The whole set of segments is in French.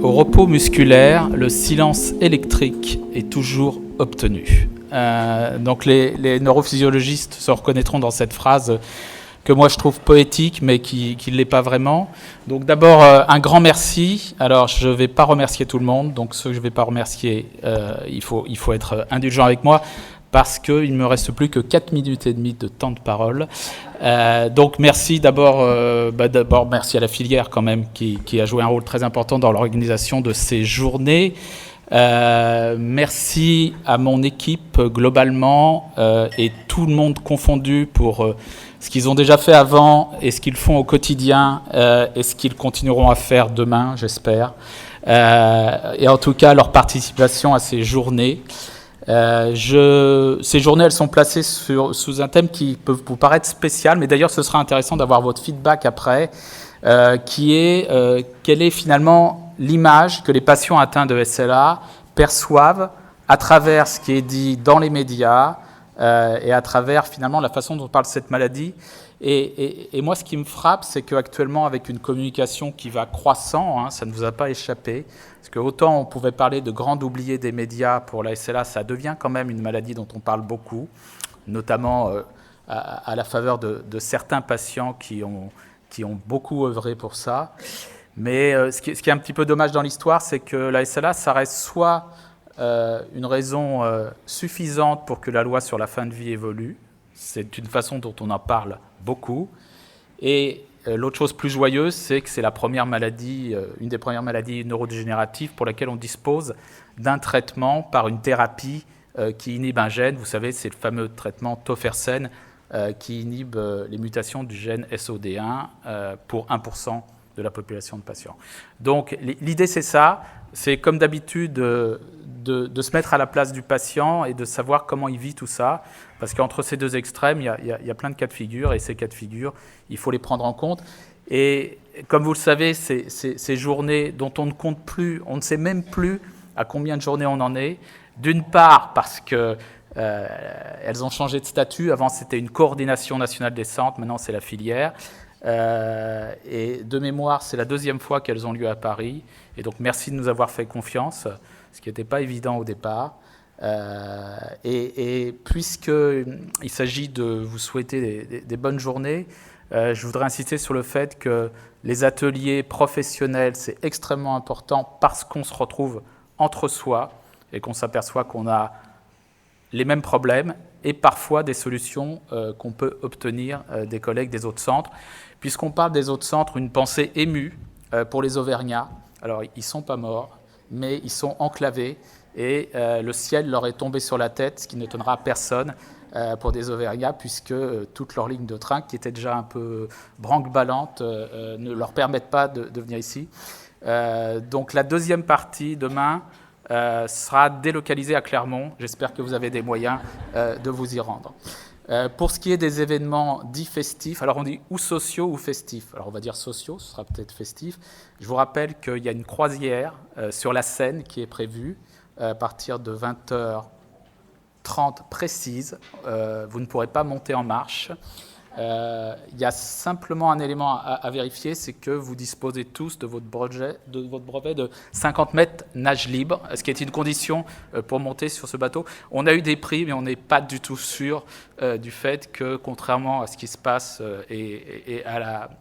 Au repos musculaire, le silence électrique est toujours obtenu. Donc les neurophysiologistes se reconnaîtront dans cette phrase que moi je trouve poétique, mais qui ne l'est pas vraiment. Donc d'abord, un grand merci. Alors je ne vais pas remercier tout le monde, donc ceux que je ne vais pas remercier, il faut être indulgent avec moi, parce qu'il ne me reste plus que 4 minutes et demie de temps de parole. Donc merci d'abord merci à la filière quand même, qui a joué un rôle très important dans l'organisation de ces journées. Merci à mon équipe globalement et tout le monde confondu pour ce qu'ils ont déjà fait avant et ce qu'ils font au quotidien et ce qu'ils continueront à faire demain, j'espère. Et en tout cas, leur participation à ces journées. Ces journées, elles sont placées sous un thème qui peut vous paraître spécial, mais d'ailleurs, ce sera intéressant d'avoir votre feedback après, qui est quelle est finalement l'image que les patients atteints de SLA perçoivent à travers ce qui est dit dans les médias et à travers finalement la façon dont on parle de cette maladie. Et moi, ce qui me frappe, c'est qu'actuellement, avec une communication qui va croissant, ça ne vous a pas échappé, parce que autant on pouvait parler de grands oubliés des médias pour la SLA, ça devient quand même une maladie dont on parle beaucoup, notamment à la faveur de certains patients qui ont beaucoup œuvré pour ça. Mais ce qui est un petit peu dommage dans l'histoire, c'est que la SLA, ça reste soit une raison suffisante pour que la loi sur la fin de vie évolue. C'est une façon dont on en parle beaucoup. Et l'autre chose plus joyeuse, c'est que c'est la première maladie, une des premières maladies neurodégénératives pour laquelle on dispose d'un traitement par une thérapie qui inhibe un gène. Vous savez, c'est le fameux traitement tofersen qui inhibe les mutations du gène SOD1 pour 1% de la population de patients. Donc l'idée, c'est ça. C'est comme d'habitude de se mettre à la place du patient et de savoir comment il vit tout ça. Parce qu'entre ces deux extrêmes, il y a plein de cas de figure, et ces cas de figure, il faut les prendre en compte. Et comme vous le savez, ces journées dont on ne compte plus, on ne sait même plus à combien de journées on en est. D'une part, parce que elles ont changé de statut. Avant, c'était une coordination nationale des centres, maintenant c'est la filière. Et de mémoire, c'est la deuxième fois qu'elles ont lieu à Paris. Et donc, merci de nous avoir fait confiance, ce qui n'était pas évident au départ. Et puisqu'il s'agit de vous souhaiter des bonnes journées, je voudrais insister sur le fait que les ateliers professionnels, c'est extrêmement important parce qu'on se retrouve entre soi et qu'on s'aperçoit qu'on a les mêmes problèmes et parfois des solutions qu'on peut obtenir des collègues des autres centres. Puisqu'on parle des autres centres, une pensée émue pour les Auvergnats. Alors, ils ne sont pas morts, mais ils sont enclavés et le ciel leur est tombé sur la tête, ce qui n'étonnera personne pour des Auvergnats, puisque toutes leurs lignes de train, qui étaient déjà un peu branque-ballantes, ne leur permettent pas de venir ici. Donc la deuxième partie, demain, sera délocalisée à Clermont. J'espère que vous avez des moyens de vous y rendre. Pour ce qui est des événements dits festifs, alors on dit ou sociaux ou festifs. Alors on va dire sociaux, ce sera peut-être festif. Je vous rappelle qu'il y a une croisière sur la Seine qui est prévue à partir de 20h30 précise. Vous ne pourrez pas monter en marche. Il y a simplement un élément à vérifier, c'est que vous disposez tous de votre brevet de 50 mètres nage libre, ce qui est une condition pour monter sur ce bateau. On a eu des prix, mais on n'est pas du tout sûr du fait que, contrairement à ce qui se passe et à la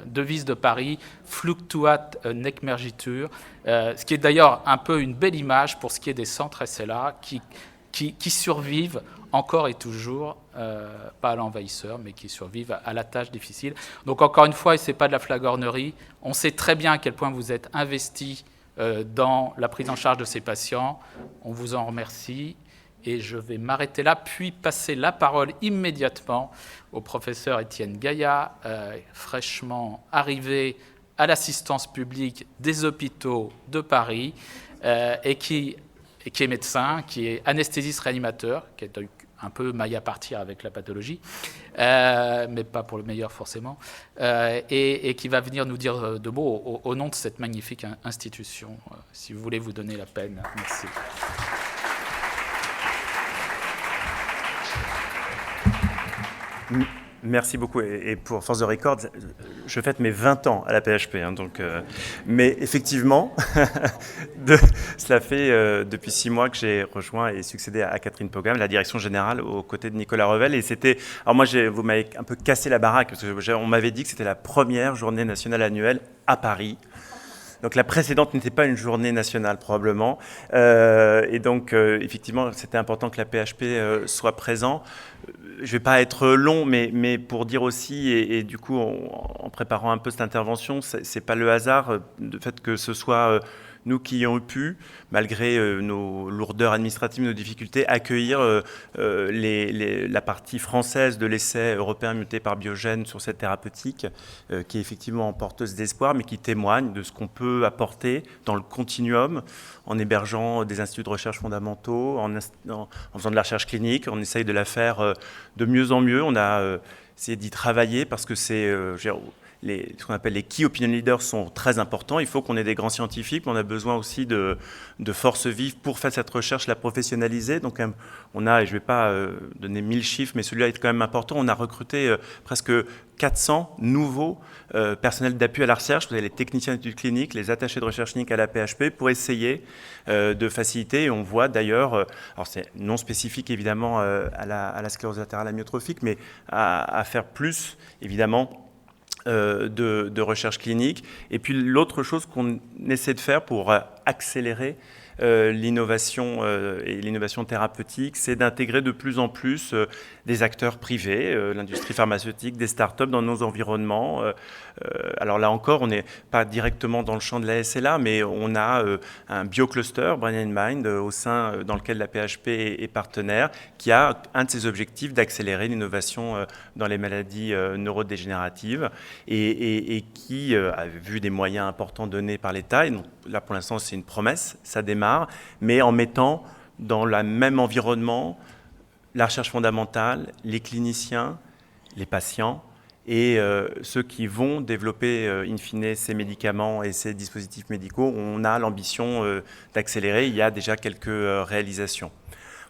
devise de Paris, fluctuat nec mergitur, ce qui est d'ailleurs un peu une belle image pour ce qui est des centres SLA qui survivent encore et toujours, pas à l'envahisseur, mais qui survivent à la tâche difficile. Donc encore une fois, et ce n'est pas de la flagornerie, on sait très bien à quel point vous êtes investis dans la prise en charge de ces patients. On vous en remercie et je vais m'arrêter là, puis passer la parole immédiatement au professeur Étienne Gaillat, fraîchement arrivé à l'assistance publique des hôpitaux de Paris et qui est médecin, qui est anesthésiste réanimateur, qui est un peu maille à partir avec la pathologie, mais pas pour le meilleur forcément, et qui va venir nous dire deux mots au nom de cette magnifique institution. Si vous voulez vous donner la peine, merci. Merci beaucoup. Et pour Force de Record, je fête mes 20 ans à la PHP. Mais effectivement, cela fait depuis 6 mois que j'ai rejoint et succédé à Catherine Pogam, la direction générale, aux côtés de Nicolas Revel. Et c'était. Alors moi, vous m'avez un peu cassé la baraque, parce qu'on m'avait dit que c'était la première journée nationale annuelle à Paris. Donc la précédente n'était pas une journée nationale probablement. Effectivement, c'était important que la PHP soit présent. Je ne vais pas être long, mais pour dire aussi, et du coup, en préparant un peu cette intervention, ce n'est pas le hasard du fait que ce soit nous qui ayons pu, malgré nos lourdeurs administratives, nos difficultés, accueillir la partie française de l'essai européen muté par Biogène sur cette thérapeutique, qui est effectivement porteuse d'espoir, mais qui témoigne de ce qu'on peut apporter dans le continuum, en hébergeant des instituts de recherche fondamentaux, en faisant de la recherche clinique. On essaye de la faire de mieux en mieux. On a essayé d'y travailler parce que c'est... ce qu'on appelle les key opinion leaders sont très importants. Il faut qu'on ait des grands scientifiques, mais on a besoin aussi de forces vives pour faire cette recherche, la professionnaliser. Donc on a, et je ne vais pas donner 1000 chiffres, mais celui-là est quand même important, on a recruté presque 400 nouveaux personnels d'appui à la recherche. Vous avez les techniciens d'études cliniques, les attachés de recherche clinique à la PHP pour essayer de faciliter. Et on voit d'ailleurs, alors c'est non spécifique évidemment à la sclérose latérale amyotrophique, mais à faire plus évidemment de recherche clinique. Et puis l'autre chose qu'on essaie de faire pour accélérer l'innovation et l'innovation thérapeutique, c'est d'intégrer de plus en plus des acteurs privés, l'industrie pharmaceutique, des startups dans nos environnements. Alors là encore, on n'est pas directement dans le champ de la SLA, mais on a un biocluster, Brain and Mind, au sein dans lequel la PHP est partenaire, qui a un de ses objectifs d'accélérer l'innovation dans les maladies neurodégénératives et qui a vu des moyens importants donnés par l'État. Et donc, là, pour l'instant, c'est une promesse, ça démarre, mais en mettant dans le même environnement la recherche fondamentale, les cliniciens, les patients et ceux qui vont développer in fine ces médicaments et ces dispositifs médicaux. On a l'ambition d'accélérer. Il y a déjà quelques réalisations.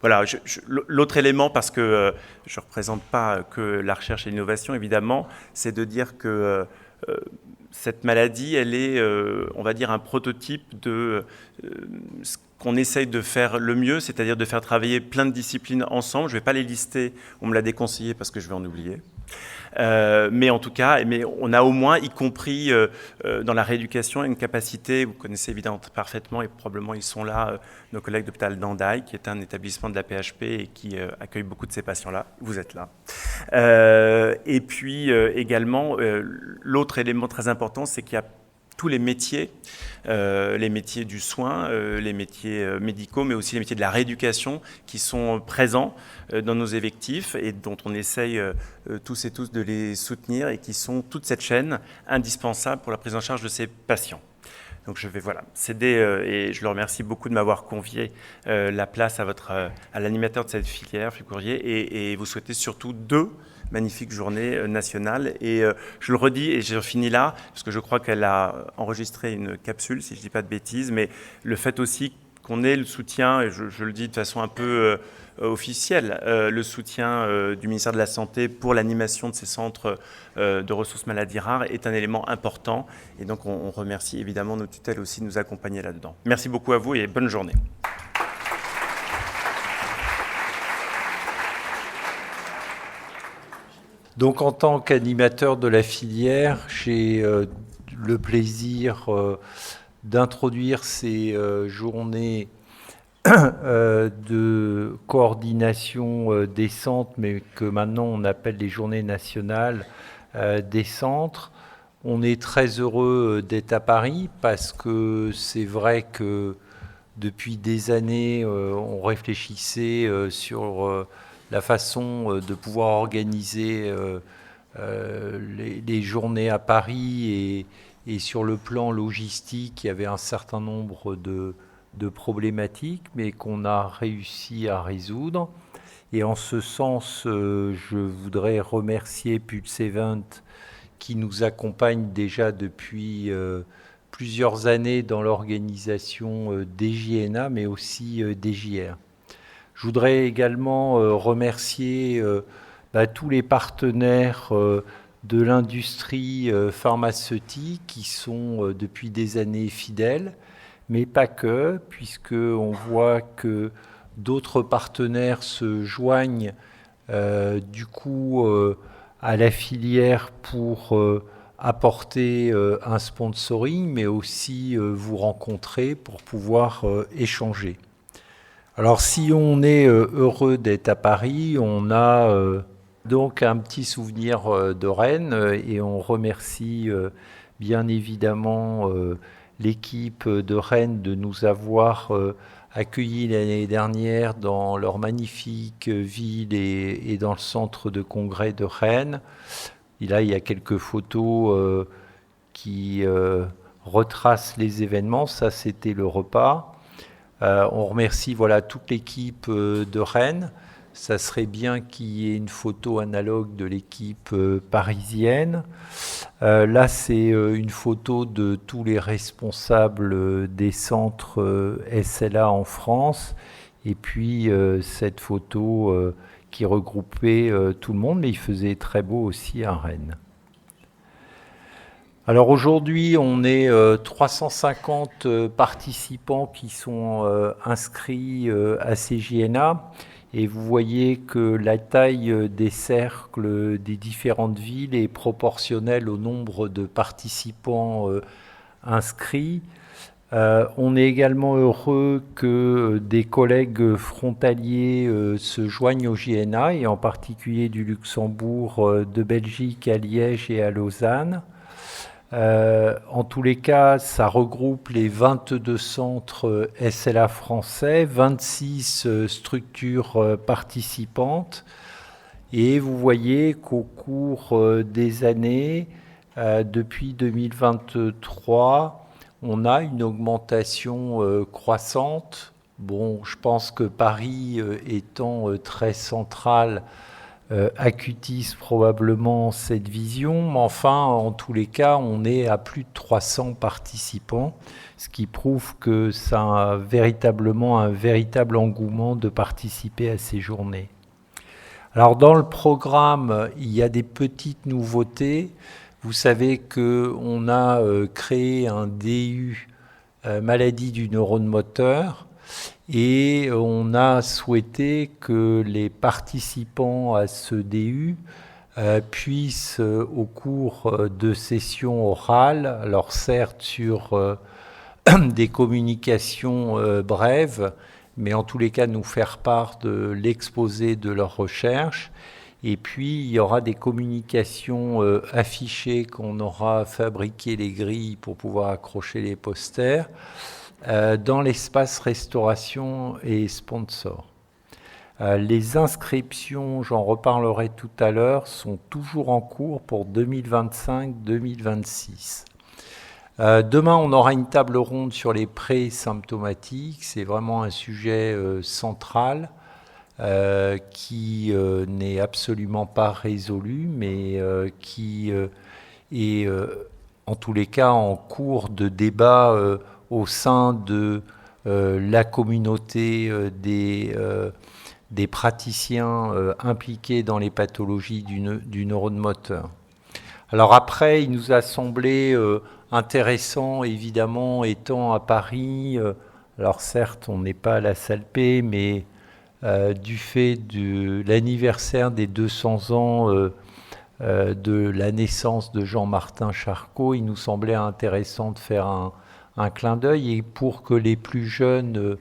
Voilà, l'autre élément, parce que je ne représente pas que la recherche et l'innovation, évidemment, c'est de dire que cette maladie, elle est, on va dire, un prototype de ce qu'on essaye de faire le mieux, c'est-à-dire de faire travailler plein de disciplines ensemble. Je ne vais pas les lister, on me l'a déconseillé parce que je vais en oublier. Mais en tout cas, on a au moins, y compris dans la rééducation, une capacité, vous connaissez évidemment parfaitement, et probablement ils sont là, nos collègues de l'hôpital d'Andaï, qui est un établissement de la PHP et qui accueille beaucoup de ces patients-là. Vous êtes là. Et puis également, l'autre élément très important, c'est qu'il y a tous les métiers du soin, les métiers médicaux, mais aussi les métiers de la rééducation qui sont présents dans nos effectifs et dont on essaye tous et tous de les soutenir et qui sont toute cette chaîne indispensable pour la prise en charge de ces patients. Donc je vais céder et je le remercie beaucoup de m'avoir convié la place à l'animateur de cette filière, Philippe Courrier, et vous souhaitez surtout 2 magnifique journée nationale. Et je le redis, et je finis là, parce que je crois qu'elle a enregistré une capsule, si je ne dis pas de bêtises, mais le fait aussi qu'on ait le soutien, et je le dis de façon un peu officielle, le soutien du ministère de la Santé pour l'animation de ces centres de ressources maladies rares est un élément important. Et donc on remercie évidemment nos tutelles aussi de nous accompagner là-dedans. Merci beaucoup à vous et bonne journée. Donc, en tant qu'animateur de la filière, j'ai le plaisir d'introduire ces journées de coordination des centres, mais que maintenant on appelle les journées nationales des centres. On est très heureux d'être à Paris parce que c'est vrai que depuis des années, on réfléchissait sur la façon de pouvoir organiser les journées à Paris et sur le plan logistique, il y avait un certain nombre de problématiques, mais qu'on a réussi à résoudre. Et en ce sens, je voudrais remercier Pulse Event qui nous accompagne déjà depuis plusieurs années dans l'organisation des JNA, mais aussi des JR. Je voudrais également remercier tous les partenaires de l'industrie pharmaceutique qui sont depuis des années fidèles, mais pas que, puisqu'on voit que d'autres partenaires se joignent du coup à la filière pour apporter un sponsoring, mais aussi vous rencontrer pour pouvoir échanger. Alors si on est heureux d'être à Paris, on a donc un petit souvenir de Rennes et on remercie bien évidemment l'équipe de Rennes de nous avoir accueillis l'année dernière dans leur magnifique ville et dans le centre de congrès de Rennes. Et là, il y a quelques photos qui retracent les événements. Ça, c'était le repas. On remercie toute l'équipe de Rennes. Ça serait bien qu'il y ait une photo analogue de l'équipe parisienne. Là, c'est une photo de tous les responsables des centres SLA en France. Et puis, cette photo qui regroupait tout le monde, mais il faisait très beau aussi à Rennes. Alors aujourd'hui, on est 350 participants qui sont inscrits à CJNA. Et vous voyez que la taille des cercles des différentes villes est proportionnelle au nombre de participants inscrits. On est également heureux que des collègues frontaliers se joignent au JNA, et en particulier du Luxembourg, de Belgique à Liège et à Lausanne. En tous les cas, ça regroupe les 22 centres SLA français, 26 structures participantes. Et vous voyez qu'au cours des années, depuis 2023, on a une augmentation croissante. Bon, je pense que Paris étant très central, accutise probablement cette vision, mais enfin, en tous les cas, on est à plus de 300 participants, ce qui prouve que ça a véritablement un véritable engouement de participer à ces journées. Alors, dans le programme, il y a des petites nouveautés. Vous savez qu'on a créé un DU maladie du neurone moteur, et on a souhaité que les participants à ce DU puissent, au cours de sessions orales, alors certes sur des communications brèves, mais en tous les cas nous faire part de l'exposé de leurs recherches. Et puis il y aura des communications affichées qu'on aura fabriqué les grilles pour pouvoir accrocher les posters, dans l'espace restauration et sponsor. Les inscriptions, j'en reparlerai tout à l'heure, sont toujours en cours pour 2025-2026. Demain, on aura une table ronde sur les pré-symptomatiques. C'est vraiment un sujet central qui n'est absolument pas résolu, mais qui est en tous les cas en cours de débat au sein de la communauté des praticiens impliqués dans les pathologies du neurone moteur. Alors après, il nous a semblé intéressant, évidemment, étant à Paris, alors certes, on n'est pas à la salle P, mais du fait de l'anniversaire des 200 ans de la naissance de Jean-Martin Charcot, il nous semblait intéressant de faire un clin d'œil, et pour que les plus jeunes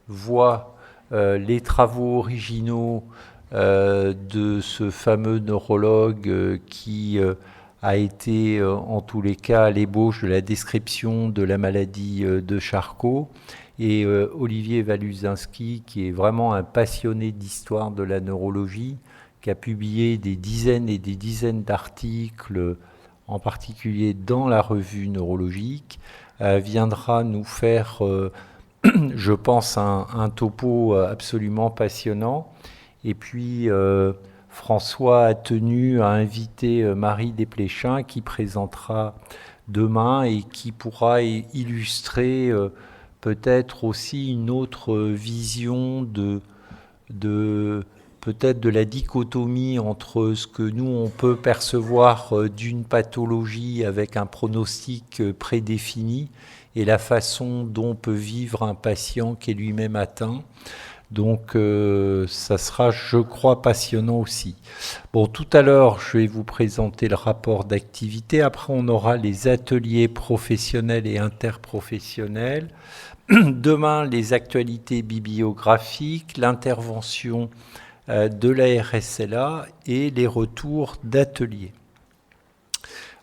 voient les travaux originaux de ce fameux neurologue qui a été en tous les cas à l'ébauche de la description de la maladie de Charcot, et Olivier Waluzinski, qui est vraiment un passionné d'histoire de la neurologie, qui a publié des dizaines et des dizaines d'articles, en particulier dans la revue neurologique, viendra nous faire, je pense, un topo absolument passionnant. Et puis, François a tenu à inviter Marie Desplechin, qui présentera demain et qui pourra illustrer peut-être aussi une autre vision de peut-être de la dichotomie entre ce que nous, on peut percevoir d'une pathologie avec un pronostic prédéfini et la façon dont peut vivre un patient qui est lui-même atteint. Donc ça sera, je crois, passionnant aussi. Bon, tout à l'heure, je vais vous présenter le rapport d'activité. Après, on aura les ateliers professionnels et interprofessionnels. Demain, les actualités bibliographiques, l'intervention de la RSLA et les retours d'ateliers.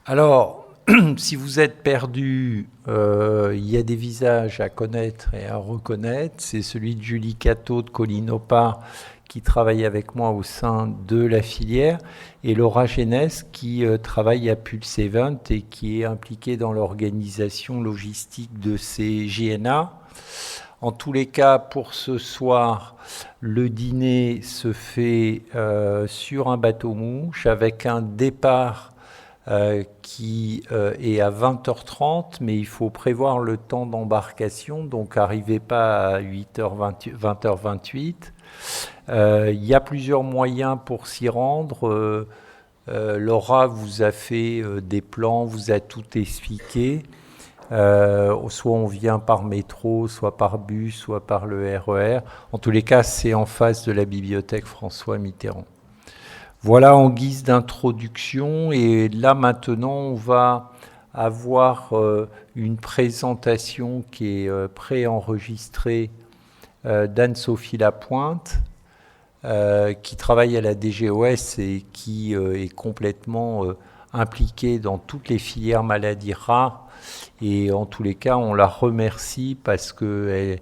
Alors, si vous êtes perdu, il y a des visages à connaître et à reconnaître. C'est celui de Julie Cateau de Collinopar qui travaille avec moi au sein de la filière et Laura Génès qui travaille à Pulse Event et qui est impliquée dans l'organisation logistique de ces GNA. En tous les cas, pour ce soir, le dîner se fait sur un bateau-mouche avec un départ qui est à 20h30, mais il faut prévoir le temps d'embarcation, donc arrivez pas à 20h28. Il y a plusieurs moyens pour s'y rendre. Laura vous a fait des plans, vous a tout expliqué. Soit on vient par métro, soit par bus, soit par le RER. En tous les cas, c'est en face de la bibliothèque François Mitterrand. Voilà en guise d'introduction, et là maintenant on va avoir une présentation qui est préenregistrée d'Anne-Sophie Lapointe, qui travaille à la DGOS et qui est complètement impliquée dans toutes les filières maladies rares. Et en tous les cas, on la remercie parce qu'elle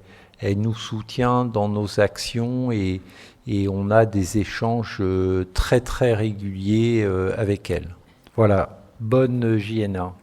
nous soutient dans nos actions et on a des échanges très très réguliers avec elle. Voilà, bonne JNA.